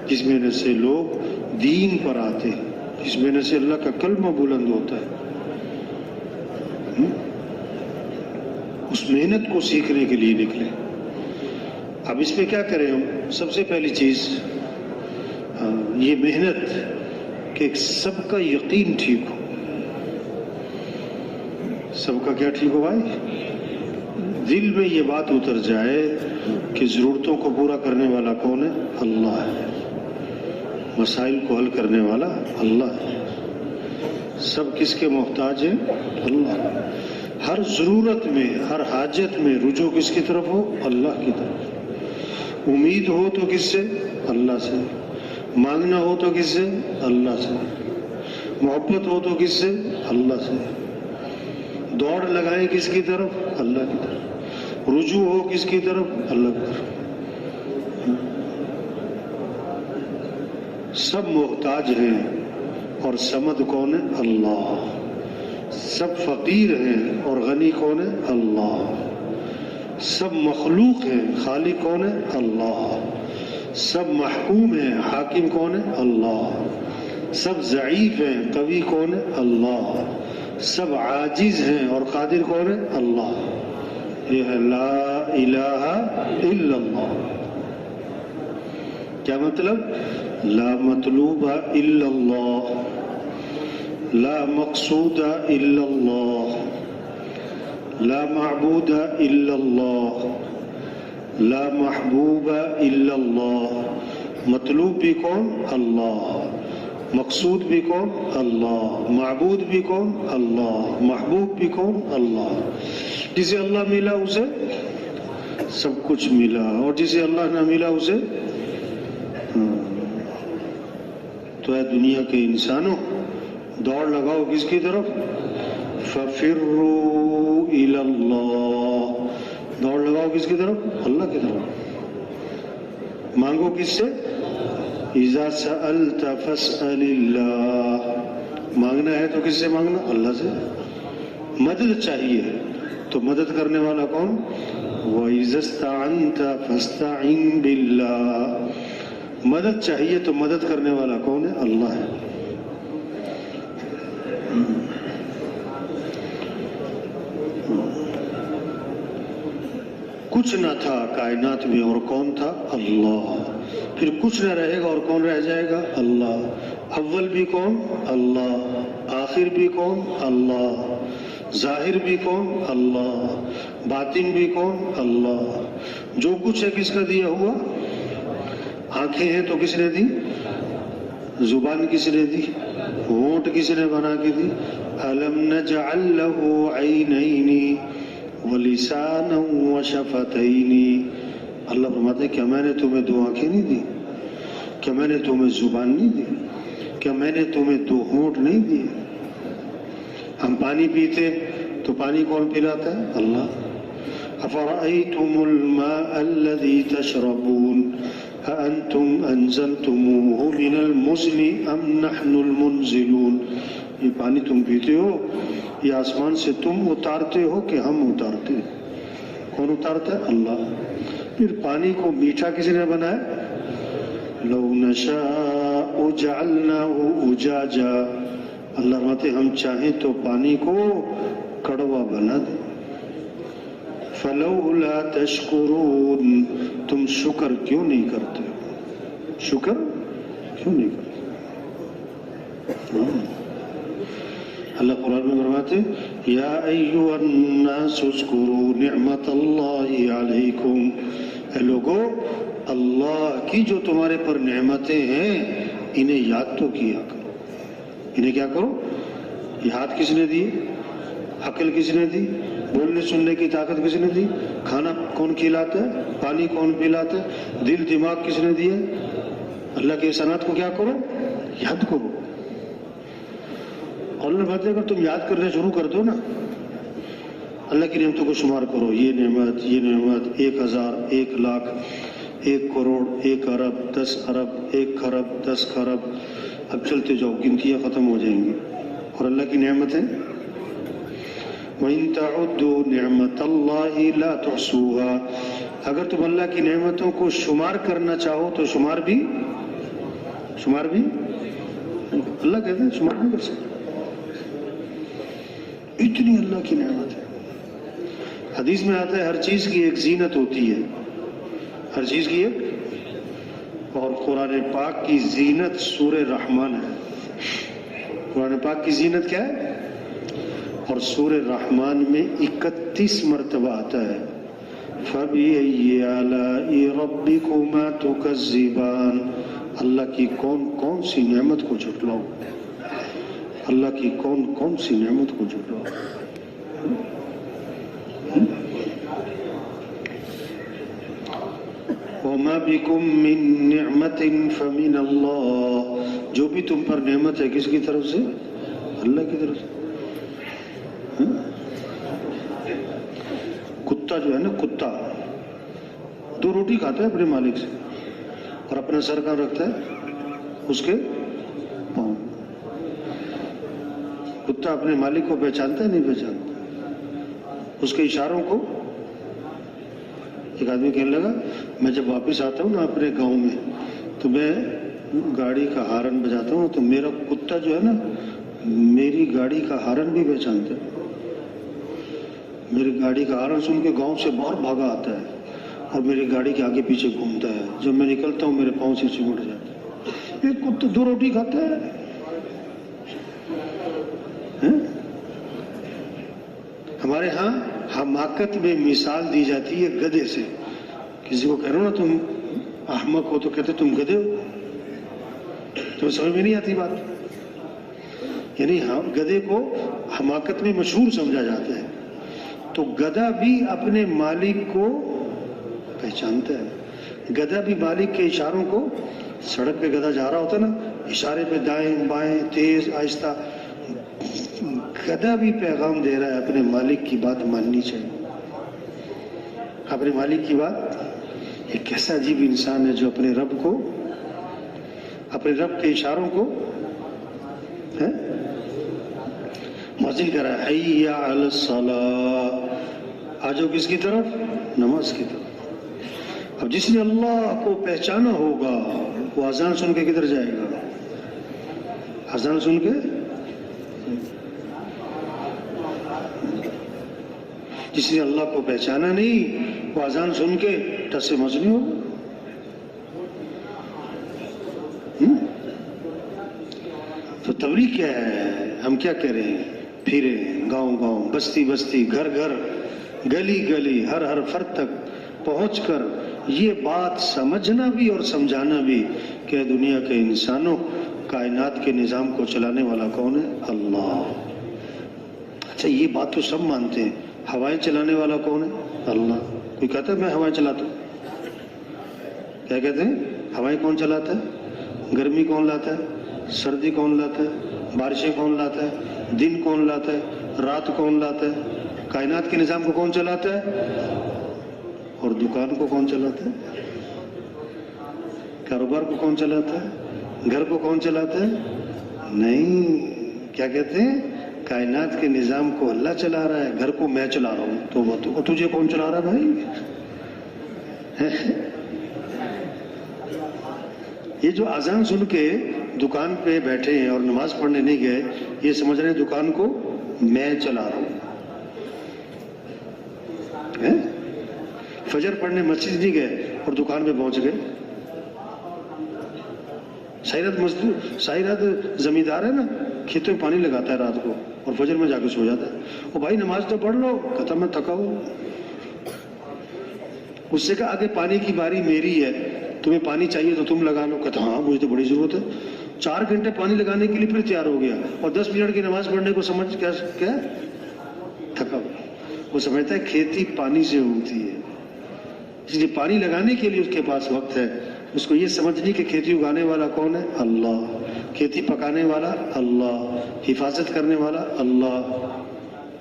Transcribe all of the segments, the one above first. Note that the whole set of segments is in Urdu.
جس محنت سے لوگ دین پر آتے ہیں، جس محنت سے اللہ کا کلمہ بلند ہوتا ہے، اس محنت کو سیکھنے کے لیے نکلے۔ اب اس پہ کیا کریں ہم؟ سب سے پہلی چیز یہ محنت کہ سب کا یقین ٹھیک ہو۔ سب کا کیا ٹھیک ہو بھائی؟ دل میں یہ بات اتر جائے کہ ضرورتوں کو پورا کرنے والا کون ہے؟ اللہ ہے۔ مسائل کو حل کرنے والا اللہ ہے۔ سب کس کے محتاج ہیں؟ اللہ۔ ہر ضرورت میں، ہر حاجت میں رجوع کس کی طرف ہو؟ اللہ کی طرف۔ امید ہو تو کس سے؟ اللہ سے۔ مانگنا ہو تو کس سے؟ اللہ سے۔ محبت ہو تو کس سے؟ اللہ سے۔ دوڑ لگائیں کس کی طرف؟ اللہ کی طرف۔ رجوع ہو کس کی طرف؟ اللہ کی طرف۔ سب محتاج ہیں اور صمد کون ہے؟ اللہ۔ سب فقیر ہیں اور غنی کون ہے؟ اللہ۔ سب مخلوق ہیں، خالق کون ہے؟ اللہ۔ سب محکوم ہیں، حاکم کون ہے؟ اللہ۔ سب ضعیف ہیں، قوی کون ہے؟ اللہ۔ سب عاجز ہیں اور قادر کون ہے؟ اللہ۔ یہ ہے لا الہ الا اللہ۔ کیا مطلب؟ لا مطلوب الا اللہ، لا مقصود الا اللہ، لا معبود الا اللہ، لا محبوب الا اللہ۔ مطلوب بھی کون؟ اللہ۔ مقصود بھی کون؟ اللہ۔ معبود بھی کون؟ اللہ۔ محبوب بھی کون؟ اللہ۔ جسے اللہ ملا اسے سب کچھ ملا، اور جسے اللہ نہ ملا اسے تو اے دنیا کے انسانوں، دوڑ لگاؤ کس کی طرف؟ فَفِرُّوا إِلَى اللَّهِ۔ دوڑ لگاؤ کس کی طرف؟ اللہ کی طرف۔ مانگو کس سے؟ اِذَا سَأَلْتَ فَاسْأَلِ اللَّهِ۔ مانگنا ہے تو کس سے مانگنا؟ اللہ سے۔ مدد چاہیے تو مدد کرنے والا کون؟ وَإِذَا اسْتَعَنْتَ فَاسْتَعِنْ بِاللَّهِ۔ مدد چاہیے تو مدد کرنے والا کون ہے؟ اللہ ہے۔ کچھ نہ تھا کائنات میں اور کون تھا؟ اللہ۔ پھر کچھ نہ رہے گا اور کون رہ جائے گا؟ اللہ۔ اول بھی کون؟ اللہ۔ آخر بھی کون؟ اللہ۔ ظاہر بھی کون؟ اللہ۔ باطن بھی کون؟ اللہ۔ جو کچھ ہے کس کا دیا ہوا؟ آنکھیں ہیں تو کس نے دی؟ زبان کس نے دی؟ ہونٹ کس نے بنا کے دی؟ أَلَمْ نَجْعَلْ لَهُ عَيْنَيْنِ وَلِسَانًا وَشَفَتَيْنِ۔ اللہ فرماتے ہیں کیا میں نے تمہیں دو آنکھیں نہیں دی؟ کیا میں نے تمہیں زبان نہیں دی؟ کیا میں نے تمہیں دو ہونٹ نہیں دیے؟ ہم پانی پیتے تو پانی کون پلاتا ہے؟ اللہ۔ أَفَرَأَيْتُمُ الْمَاءَ الَّذِي تَشْرَبُونَ أَأَنْتُمْ أَنزَلْتُمُوهُ مِنَ الْمُزْنِ أَمْ نَحْنُ الْمُنزِلُونَ۔ یہ پانی تم پیتے ہو یہ آسمان سے تم اتارتے ہو کہ ہم اتارتے ہیں؟ کون اتارتا ہے؟ اللہ۔ پھر پانی کو میٹھا کس نے بنایا؟ لو نشاء جعلناه اجاجا۔ اللہ فرماتے ہم چاہیں تو پانی کو کڑوا بنا دیں۔ فلولا تشکرون۔ تم شکر کیوں نہیں کرتے ہو؟ شکر کیوں نہیں کرتے؟ اللہ قرآن میں فرماتے یا ایھا الناس اذکروا نعمت اللہ علیکم۔ اے لوگو اللہ کی جو تمہارے پر نعمتیں ہیں انہیں یاد تو کیا کرو۔ انہیں کیا کرو؟ یہ ہاتھ کس نے دی؟ عقل کس نے دی؟ بولنے سننے کی طاقت کس نے دی؟ کھانا کون کھلاتا ہے؟ پانی کون پلاتا ہے؟ دل دماغ کس نے دیا؟ اللہ کے احسانات کو کیا کرو؟ یاد کرو۔ اللہ بات ہے اگر تم یاد کرنا شروع کر دو نا، اللہ کی نعمتوں کو شمار کرو، یہ نعمت، یہ نعمت، 1000، 1 لاکھ، 1 کروڑ، 1 ارب، 10 ارب، 1 خرب، 10 خرب، اب چلتے جاؤ، گنتیاں ختم ہو جائیں گی۔ اور اللہ کی نعمتیں وَإِن تَعُدُّوا نِعْمَةَ اللَّهِ لَا تُحْصُوهَا۔ اگر تم اللہ کی نعمتوں کو شمار کرنا چاہو تو شمار بھی شمار بھی اللہ کہتے ہیں شمار نہیں کر سکتے، اتنی اللہ کی نعمت ہے۔ حدیث میں آتا ہے ہر چیز کی ایک زینت ہوتی ہے، ہر چیز کی ایک، اور قرآن پاک کی زینت سورہ رحمان ہے۔ قرآن پاک کی زینت کیا ہے؟ اور سورہ رحمان میں 31 مرتبہ آتا ہے فَبِأَيِّ آلَاءِ رَبِّكُمَا تُكَذِّبَانِ، اللہ کی کون کون سی نعمت کو جھٹلاؤ، اللہ کی کون کون سی نعمت کو جھٹلاؤ۔ وَمَا بِكُم مِّن نِّعْمَةٍ فَمِنَ اللَّهِ، جو بھی تم پر نعمت ہے کس کی طرف سے؟ اللہ کی طرف سے۔ کتا جو ہے نا، کتا 2 روٹی کھاتا ہے اپنے مالک سے، اور اپنا سر کہاں رکھتا ہے؟ اس کے پاؤں۔ کتا اپنے مالک کو پہچانتا ہے نہیں پہچانتا؟ اس کے اشاروں کو، ایک آدمی کہنے لگا میں جب واپس آتا ہوں نا اپنے گاؤں میں تو میں گاڑی کا ہارن بجاتا ہوں تو میرا کتا جو ہے نا میری گاڑی کا ہارن بھی پہچانتا ہے، میری گاڑی کا ہارن سن کے گاؤں سے باہر بھاگا آتا ہے اور میری گاڑی کے آگے پیچھے گھومتا ہے، جب میں نکلتا ہوں میرے پاؤں سے چمٹ جاتا ہے۔ ایک کتا 2 روٹی کھاتا ہے۔ ہمارے ہاں حماقت میں مثال دی جاتی ہے گدھے سے، کسی کو کہہ رہا ہو نا تم احمق ہو تو کہتے تم گدھے ہو، تو سمجھ میں نہیں آتی بات، یعنی گدھے کو حماقت میں مشہور سمجھا جاتا ہے، تو گدھا بھی اپنے مالک کو پہچانتا ہے، گدھا بھی مالک کے اشاروں کو، سڑک پہ گدھا جا رہا ہوتا نا اشارے پہ دائیں بائیں تیز آہستہ، گدھا بھی پیغام دے رہا ہے اپنے مالک کی بات ماننی چاہیے، اپنے مالک کی بات۔ ایک کیسا عجیب انسان ہے جو اپنے رب کو، اپنے رب کے اشاروں کو مؤذن کہہ رہا ہے حی علی الصلاۃ، آجو کس کی طرف؟ نماز کی طرف۔ اب جس نے اللہ کو پہچانا ہوگا وہ اذان سن کے کدھر جائے گا؟ اذان سن کے، جس نے اللہ کو پہچانا نہیں وہ اذان سن کے ٹس سے مس نہیں ہوگا۔ تو تبلیغ کیا ہے؟ ہم کیا کہہ رہے ہیں؟ پھرے گاؤں گاؤں، بستی بستی، گھر گھر، گلی گلی، ہر ہر فرد تک پہنچ کر یہ بات سمجھنا بھی اور سمجھانا بھی کہ دنیا کے انسانوں، کائنات کے نظام کو چلانے والا کون ہے؟ اللہ۔ اچھا یہ بات تو سب مانتے ہیں، ہوائیں چلانے والا کون ہے؟ اللہ۔ کوئی کہتا ہے میں ہوائیں چلاتا ہوں؟ کیا کہتے ہیں؟ ہوائیں کون چلاتا ہے؟ گرمی کون لاتا ہے؟ سردی کون لاتا ہے؟ بارشیں کون لاتا ہے؟ دن کون لاتا ہے؟ رات کون لاتا ہے؟ کائنات کے نظام کو کون چلاتا ہے؟ اور دکان کو کون چلاتا ہے؟ کاروبار کو کون چلاتا ہے؟ گھر کو کون چلاتا ہے؟ نہیں، کیا کہتے ہیں؟ کائنات کے نظام کو اللہ چلا رہا ہے، گھر کو میں چلا رہا ہوں، تو وہ تجھے کون چلا رہا ہے بھائی؟ یہ جو اذان سن کے دکان پہ بیٹھے ہیں اور نماز پڑھنے نہیں گئے، یہ سمجھ رہے ہیں دکان کو میں چلا رہا ہوں۔ فجر پڑھنے مسجد نہیں گئے اور دکان پہ پہنچ گئے۔ سائرات زمیندار ہے نا، کھیتوں میں پانی لگاتا ہے رات کو اور فجر میں جا کے سو جاتا ہے۔ او بھائی نماز تو پڑھ لو، کہتا میں تھکا ہوں۔ اس سے کہا آگے پانی کی باری میری ہے، تمہیں پانی چاہیے تو تم لگا لو، کہتا ہاں مجھے تو بڑی ضرورت ہے۔ 4 گھنٹے پانی لگانے کے لیے پھر تیار ہو گیا اور 10 منٹ کی نماز پڑھنے کو سمجھ کیا تھکا ہوا۔ وہ سمجھتا ہے کھیتی پانی سے ہوتی ہے، اس لیے پانی لگانے کے لیے اس کے پاس وقت ہے۔ اس کو یہ سمجھنی کہ کھیتی اگانے والا کون ہے؟ اللہ۔ کھیتی پکانے والا اللہ، حفاظت کرنے والا اللہ،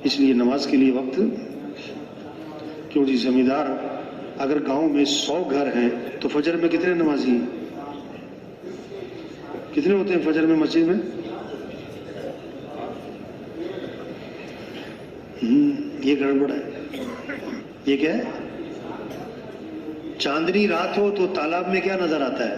اس لیے نماز کے لیے وقت کیوں جی؟ زمیندار اگر گاؤں میں 100 گھر ہیں تو فجر میں کتنے نمازی ہیں؟ کتنے ہوتے ہیں فجر میں مسجد میں؟ یہ گڑبڑ ہے۔ یہ کیا ہے؟ چاندنی رات ہو تو تالاب میں کیا نظر آتا ہے؟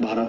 12।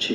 6।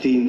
3।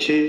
6,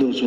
200।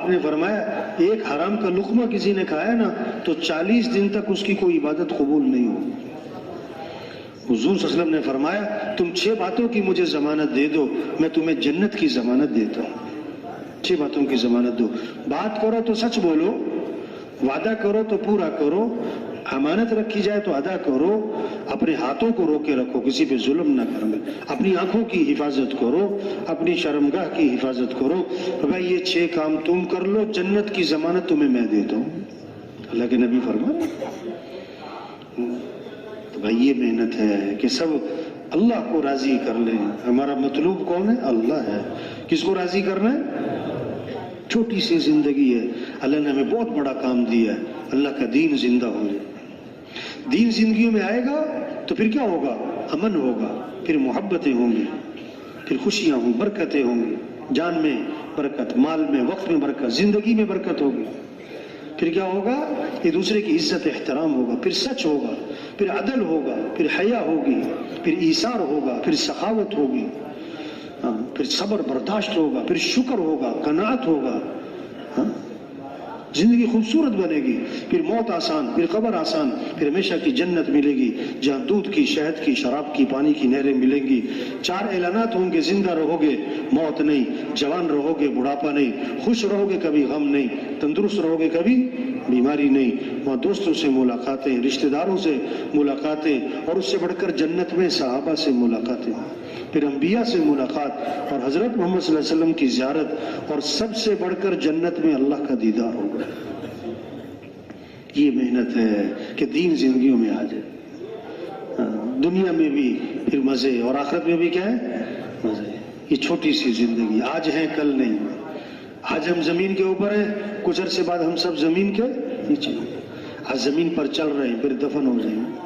آپ نے فرمایا ایک حرام کا لقمہ کسی نے کھایا نا تو 40 دن تک اس کی کوئی عبادت قبول نہیں ہوگی۔ حضور صلی اللہ علیہ وسلم نے فرمایا تم 6 باتوں کی مجھے ضمانت دے دو، میں تمہیں جنت کی ضمانت دیتا ہوں۔ 6 باتوں کی ضمانت دو، بات کرو تو سچ بولو، وعدہ کرو تو پورا کرو، امانت رکھی جائے تو ادا کرو، اپنے ہاتھوں کو روکے رکھو، کسی پہ ظلم نہ کرو، اپنی آنکھوں کی حفاظت کرو، اپنی شرمگاہ کی حفاظت کرو۔ بھائی یہ 6 کام تم کر لو، جنت کی ضمانت تمہیں میں دیتا ہوں، اللہ کے نبی فرمائے۔ تو بھائی یہ محنت ہے کہ سب اللہ کو راضی کر لیں۔ ہمارا مطلوب کون ہے؟ اللہ ہے۔ کس کو راضی کرنا ہے؟ چھوٹی سی زندگی ہے، اللہ نے ہمیں بہت بڑا کام دیا ہے، اللہ کا دین زندہ ہو جائے۔ دین زندگیوں میں آئے گا تو پھر کیا ہوگا؟ امن ہوگا، پھر محبتیں ہوں گی، پھر خوشیاں ہوں، برکتیں ہوں گی، جان میں برکت، مال میں، وقت میں برکت، زندگی میں برکت ہوگی۔ پھر کیا ہوگا؟ ایک دوسرے کی عزت احترام ہوگا، پھر سچ ہوگا، پھر عدل ہوگا، پھر حیا ہوگی، پھر ایثار ہوگا، پھر سخاوت ہوگی، پھر صبر برداشت ہوگا، پھر شکر ہوگا، قناعت ہوگا، زندگی خوبصورت بنے گی، پھر موت آسان، پھر قبر آسان، پھر ہمیشہ کی جنت ملے گی جہاں دودھ کی، شہد کی، شراب کی، پانی کی نہریں ملیں گی۔ 4 اعلانات ہوں گے، زندہ رہو گے موت نہیں، جوان رہو گے بڑھاپا نہیں، خوش رہو گے کبھی غم نہیں، تندرست رہو گے کبھی بیماری نہیں۔ وہاں دوستوں سے ملاقاتیں، رشتہ داروں سے ملاقاتیں، اور اس سے بڑھ کر جنت میں صحابہ سے ملاقاتیں، پھر انبیاء سے ملاقات، اور حضرت محمد صلی اللہ علیہ وسلم کی زیارت، اور سب سے بڑھ کر جنت میں اللہ کا دیدار ہوگا۔ یہ محنت ہے کہ دین زندگیوں میں آ جائے، دنیا میں بھی پھر مزے، اور آخرت میں بھی کیا ہے؟ مزے۔ یہ چھوٹی سی زندگی، آج ہے کل نہیں۔ آج ہم زمین کے اوپر ہیں، کچھ عرصے بعد ہم سب زمین کے نیچے، آج زمین پر چل رہے ہیں، پھر دفن ہو جائیں گے۔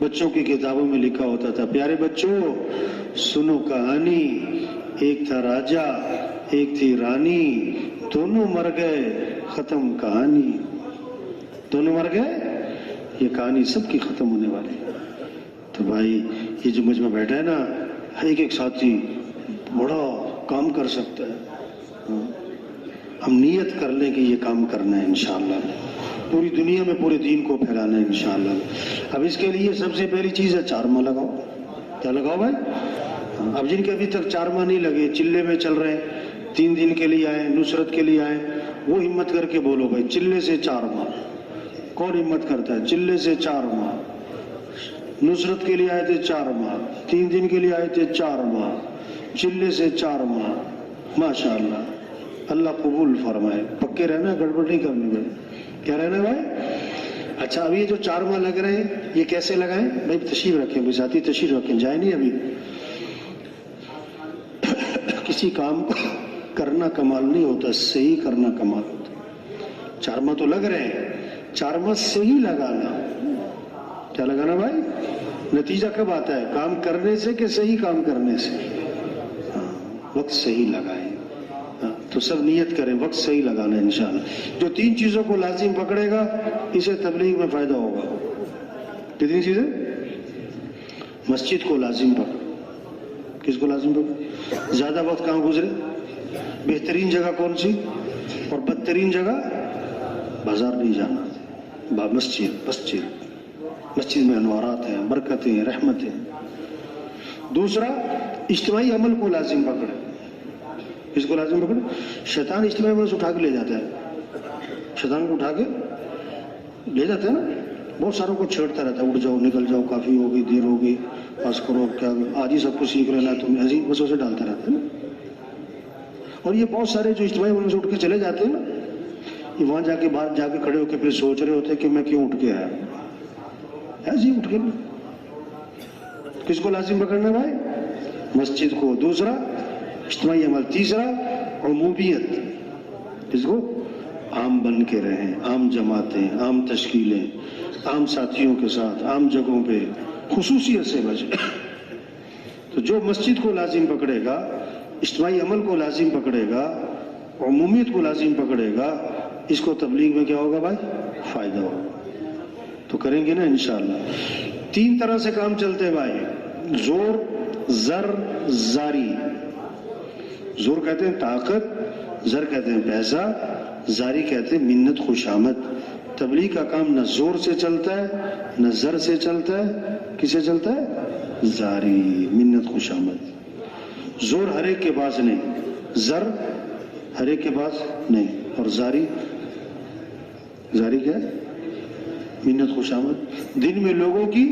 بچوں کی کتابوں میں لکھا ہوتا تھا، پیارے بچوں سنو کہانی، ایک تھا راجا ایک تھی رانی، دونوں مر گئے ختم کہانی۔ دونوں مر گئے، یہ کہانی سب کی ختم ہونے والی ہے۔ تو بھائی یہ جو مجمع بیٹھا ہے نا، ایک ساتھی بڑا کام کر سکتا ہے۔ ہم نیت کر لیں کہ یہ کام کرنا ہے انشاءاللہ، پوری دنیا میں پورے دین کو پھیلانا ہے انشاءاللہ۔ اب اس کے لیے سب سے پہلی چیز ہے چارما لگاؤ۔ کیا لگاؤ بھائی؟ اب جن کے ابھی تک چارما نہیں لگے، چلے میں چل رہے ہیں، 3 دن کے لیے آئے، نصرت کے لیے آئے، وہ ہمت کر کے بولو بھائی چلے سے 4 ماہ۔ کون ہمت کرتا ہے؟ چلے سے 4 ماہ، نصرت کے لیے آئے تھے 4 ماہ، 3 دن کے لیے آئے تھے 4 ماہ، چلے سے 4 ماہ، ماشاءاللہ اللہ قبول فرمائے۔ پکے رہنا، گڑبڑ نہیں کرنی بھائی۔ کیا رہنا بھائی؟ اچھا اب یہ جو 4 ماہ لگ رہے ہیں یہ کیسے لگائیں بھائی؟ تشریف رکھیں بھائی، ساتھی تشریف رکھیں، جائے نہیں ابھی۔ کسی کام کو کرنا کمال نہیں ہوتا، صحیح کرنا کمال ہوتا۔ 4 ماہ تو لگ رہے ہیں، 4 ماہ صحیح لگانا۔ کیا لگانا بھائی؟ نتیجہ کب آتا ہے؟ کام کرنے سے کہ صحیح کام کرنے سے؟ وقت صحیح لگائیں۔ تو سب نیت کریں وقت صحیح لگانا ہے انشاءاللہ۔ جو 3 چیزوں کو لازم پکڑے گا اسے تبلیغ میں فائدہ ہوگا۔ کتنی چیزیں؟ مسجد کو لازم پکڑ۔ کس کو لازم پکڑ؟ زیادہ وقت کہاں گزرے؟ بہترین جگہ کون سی؟ اور بدترین جگہ؟ بازار نہیں جانا، مسجد۔ مسجد میں انوارات ہیں، برکتیں ہیں، رحمتیں۔ دوسرا اجتماعی عمل کو لازم پکڑے۔ کس کو لازم پکڑے؟ شیطان اجتماعی عمل سے اٹھا کے لے جاتا ہے، شیطان کو اٹھا کے لے جاتا ہے نا، بہت ساروں کو چھیڑتا رہتا ہے، اٹھ جاؤ، نکل جاؤ، کافی ہوگی، دیر ہوگی، بس کرو، کیا آج ہی سب کچھ سیکھ لینا تم، ایسی بس اسے ڈالتا رہتا ہے نا۔ اور یہ بہت سارے جو اجتماعی عمل سے اٹھ کے چلے جاتے ہیں نا، یہ وہاں جا کے باہر جا کے کھڑے ہو کے پھر سوچ رہے ہوتے ہیں کہ میں کیوں اٹھ کے آیا، ایسے ہی اٹھ کے۔ کس کو لازم پکڑنا بھائی؟ مسجد کو۔ دوسرا اجتماعی عمل۔ تیسرا عمومیت۔ کس کو؟ عام بن کے رہیں، عام جماعتیں، عام تشکیلیں، عام ساتھیوں کے ساتھ، عام جگہوں پہ، خصوصیت سے بچے۔ تو جو مسجد کو لازم پکڑے گا، اجتماعی عمل کو لازم پکڑے گا، عمومیت کو لازم پکڑے گا، اس کو تبلیغ میں کیا ہوگا بھائی؟ فائدہ ہوگا۔ تو کریں گے نا انشاءاللہ۔ 3 طرح سے کام چلتے ہیں بھائی، زور، زر، زاری۔ زور کہتے ہیں طاقت، زر کہتے ہیں پیسہ، زاری کہتے ہیں منت خوشامد. تبلیغ کا کام نہ زور سے چلتا ہے نہ زر سے چلتا ہے. کس سے چلتا ہے؟ زاری، منت خوشامد. زور ہر ایک کے پاس نہیں، زر ہر ایک کے پاس نہیں، اور زاری کیا ہے؟ منت خوشامد. دن میں لوگوں کی،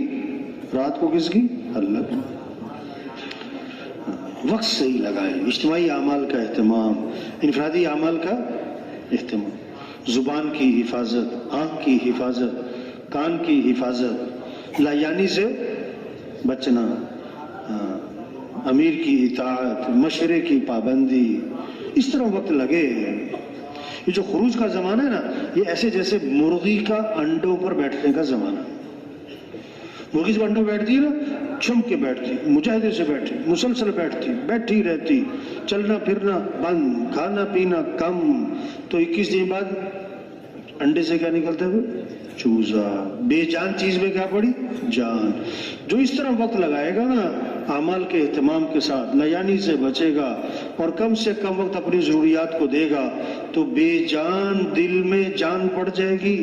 رات کو کس کی؟ اللہ کی. وقت صحیح لگائے. اجتماعی اعمال کا اہتمام، انفرادی اعمال کا اہتمام. زبان کی حفاظت، آنکھ کی حفاظت، کان کی حفاظت، لایانی سے بچنا، امیر کی اطاعت، مشورے کی پابندی. اس طرح وقت لگے. یہ جو خروج کا زمانہ ہے نا، یہ ایسے جیسے مرغی کا انڈوں پر بیٹھنے کا زمانہ. مرغی جب انڈوں بیٹھتی ہے نا، چمک کے بیٹھتی، مجاہدے سے بیٹھی، مسلسل بیٹھی رہتی، چلنا پھرنا بند، کھانا پینا کم. تو 21 دن بعد انڈے سے کیا نکلتا ہے؟ چوزا. بے جان چیز میں کیا پڑی؟ جان. جو اس طرح وقت لگائے گا نا اعمال کے اہتمام کے ساتھ، لیانی سے بچے گا اور کم سے کم وقت اپنی ضروریات کو دے گا، تو بے جان دل میں جان پڑ جائے گی.